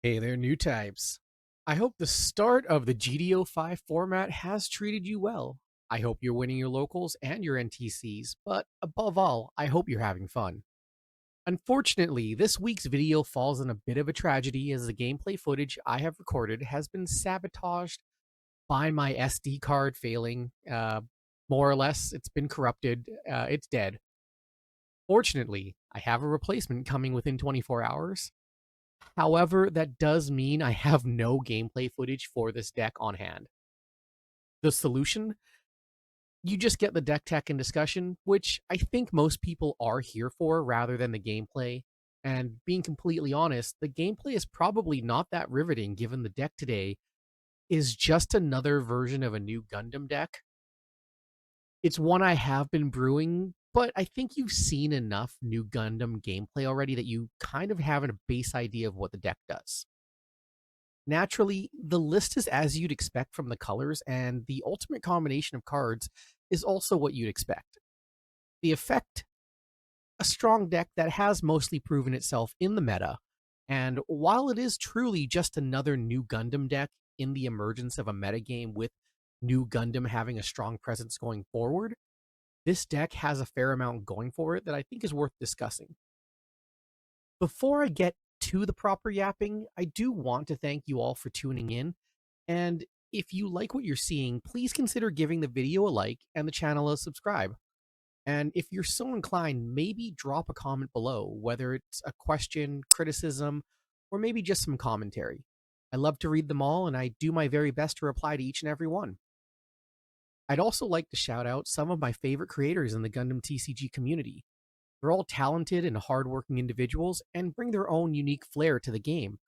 Hey there, new types. I hope the start of the GD05 format has treated you well. I hope you're winning your locals and your NTCs, but above all, I hope you're having fun. Unfortunately, this week's video falls in a bit of a tragedy as the gameplay footage I have recorded has been sabotaged by my SD card failing. More or less, it's been corrupted. It's dead. Fortunately, I have a replacement coming within 24 hours. However, that does mean I have no gameplay footage for this deck on hand. The solution? You just get the deck tech and discussion, which I think most people are here for rather than the gameplay. And being completely honest, the gameplay is probably not that riveting given the deck today is just another version of a new Gundam deck. It's one I have been brewing, but I think you've seen enough new Gundam gameplay already that you kind of have a base idea of what the deck does. Naturally, the list is as you'd expect from the colors, and the ultimate combination of cards is also what you'd expect. The effect, a strong deck that has mostly proven itself in the meta, and while it is truly just another new Gundam deck in the emergence of a metagame with new Gundam having a strong presence going forward, this deck has a fair amount going for it that I think is worth discussing. Before I get to the proper yapping, I do want to thank you all for tuning in. And if you like what you're seeing, please consider giving the video a like and the channel a subscribe. And if you're so inclined, maybe drop a comment below, whether it's a question, criticism, or maybe just some commentary. I love to read them all, and I do my very best to reply to each and every one. I'd also like to shout out some of my favorite creators in the Gundam TCG community. They're all talented and hardworking individuals and bring their own unique flair to the game,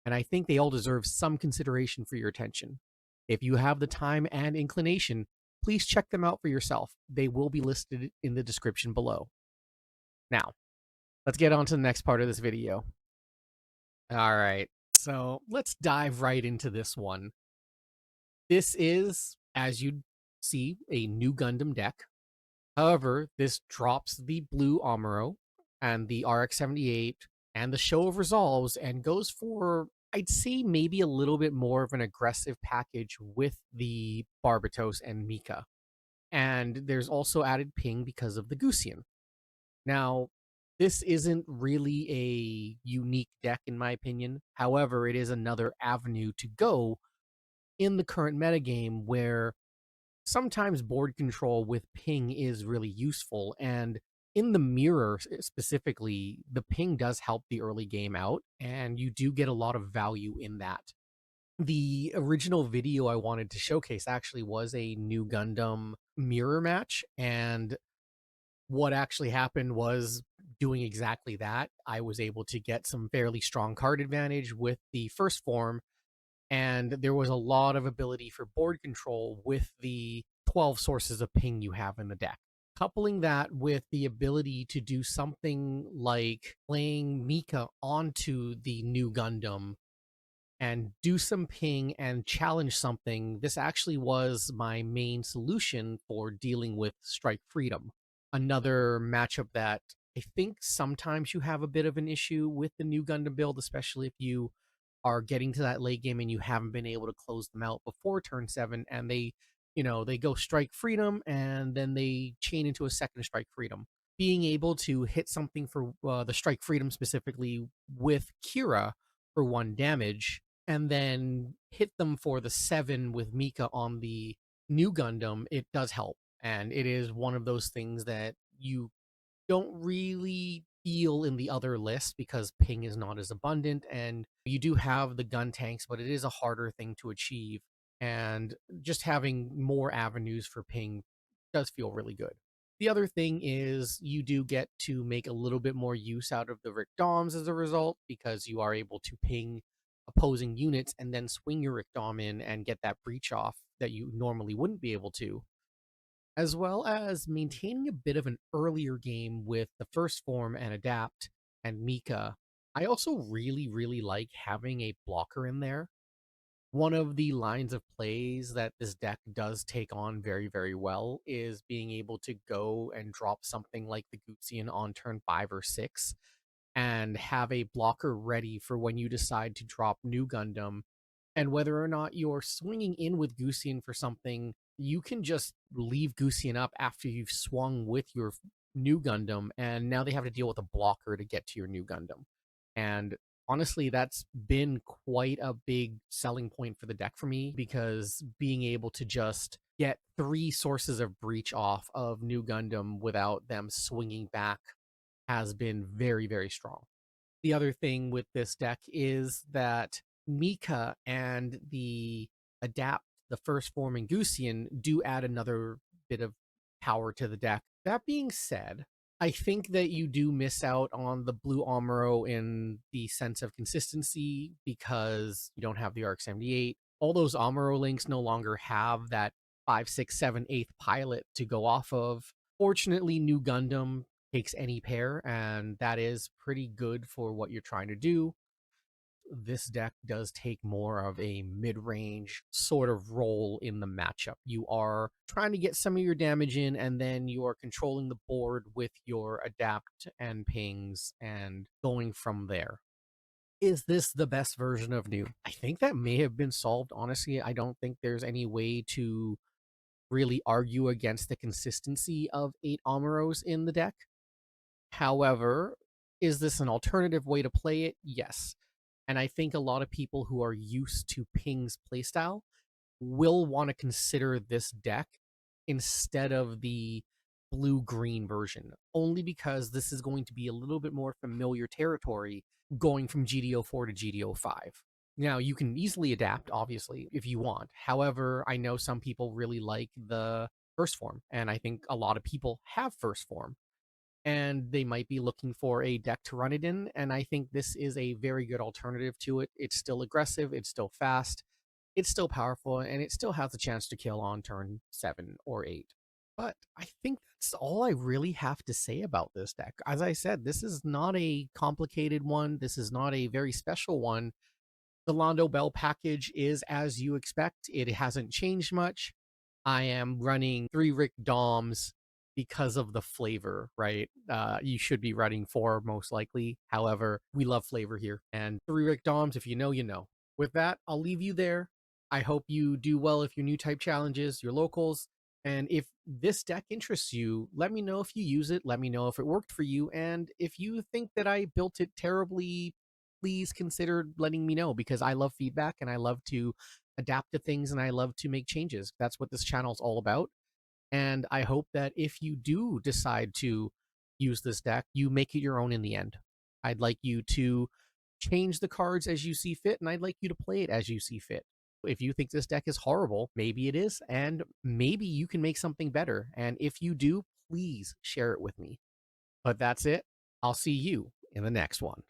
and I think they all deserve some consideration for your attention. If you have the time and inclination, please check them out for yourself. They will be listed in the description below. Now, let's get on to the next part of this video. All right, so let's dive right into this one. This is, as you see, a new Gundam deck. However, this drops the blue Amuro and the RX-78 and the Show of Resolves and goes for, I'd say, maybe a little bit more of an aggressive package with the Barbatos and Mika. And there's also added ping because of the Gusian. Now, this isn't really a unique deck in my opinion. However, it is another avenue to go in the current metagame where sometimes board control with ping is really useful. And in the mirror specifically, the ping does help the early game out, and you do get a lot of value in that. The original video I wanted to showcase actually was a new Gundam mirror match, and what actually happened was doing exactly that. I was able to get some fairly strong card advantage with the first form, and there was a lot of ability for board control with the 12 sources of ping you have in the deck. Coupling that with the ability to do something like playing Mika onto the new Gundam and do some ping and challenge something, this actually was my main solution for dealing with Strike Freedom. Another matchup that I think sometimes you have a bit of an issue with the new Gundam build, especially if you are getting to that late game and you haven't been able to close them out before turn 7, and they go Strike Freedom and then they chain into a second Strike Freedom. Being able to hit something for the Strike Freedom specifically with Kira for 1 damage and then hit them for the 7 with Mika on the new Gundam, it does help. And it is one of those things that you don't really feel in the other lists because ping is not as abundant, and you do have the gun tanks, but it is a harder thing to achieve. And just having more avenues for ping does feel really good. The other thing is you do get to make a little bit more use out of the Rick Doms as a result, because you are able to ping opposing units and then swing your Rick Dom in and get that breach off that you normally wouldn't be able to, as well as maintaining a bit of an earlier game with the first form and adapt and Mika. I also really, really like having a blocker in there. One of the lines of plays that this deck does take on very, very well is being able to go and drop something like the Gutsian on turn 5 or 6 and have a blocker ready for when you decide to drop new Gundam. And whether or not you're swinging in with Gusian for something, you can just leave Gusian up after you've swung with your new Gundam, and now they have to deal with a blocker to get to your new Gundam. And honestly, that's been quite a big selling point for the deck for me, because being able to just get 3 sources of breach off of new Gundam without them swinging back has been very, very strong. The other thing with this deck is that Mika and the Adapt, the first form in Gusian, do add another bit of power to the deck. That being said, I think that you do miss out on the blue Amuro in the sense of consistency, because you don't have the Arc 78. All those Amuro links no longer have that 5, 6, 7, 8th pilot to go off of. Fortunately, New Gundam takes any pair, and that is pretty good for what you're trying to do. This deck does take more of a mid-range sort of role in the matchup. You are trying to get some of your damage in, and then you are controlling the board with your adapt and pings and going from there. Is this the best version of New? I think that may have been solved. Honestly, I don't think there's any way to really argue against the consistency of 8 Amuros in the deck. However, is this an alternative way to play it? Yes. And I think a lot of people who are used to Ping's playstyle will want to consider this deck instead of the blue-green version, only because this is going to be a little bit more familiar territory going from GD04 to GD05. Now, you can easily adapt, obviously, if you want. However, I know some people really like the first form, and I think a lot of people have first form, and they might be looking for a deck to run it in. And I think this is a very good alternative to it. It's still aggressive, it's still fast, it's still powerful, and it still has a chance to kill on turn 7 or 8. But I think that's all I really have to say about this deck. As I said, this is not a complicated one, this is not a very special one. The Londo Bell package is as you expect. It hasn't changed much. I am running 3 Rick Doms because of the flavor, right? You should be running 4 most likely. However, we love flavor here. And 3 Rick Doms, if you know, you know. With that, I'll leave you there. I hope you do well if your new type challenges, your locals. And if this deck interests you, let me know if you use it. Let me know if it worked for you. And if you think that I built it terribly, please consider letting me know, because I love feedback and I love to adapt to things and I love to make changes. That's what this channel is all about. And I hope that if you do decide to use this deck, you make it your own in the end. I'd like you to change the cards as you see fit, and I'd like you to play it as you see fit. If you think this deck is horrible, maybe it is, and maybe you can make something better. And if you do, please share it with me. But that's it. I'll see you in the next one.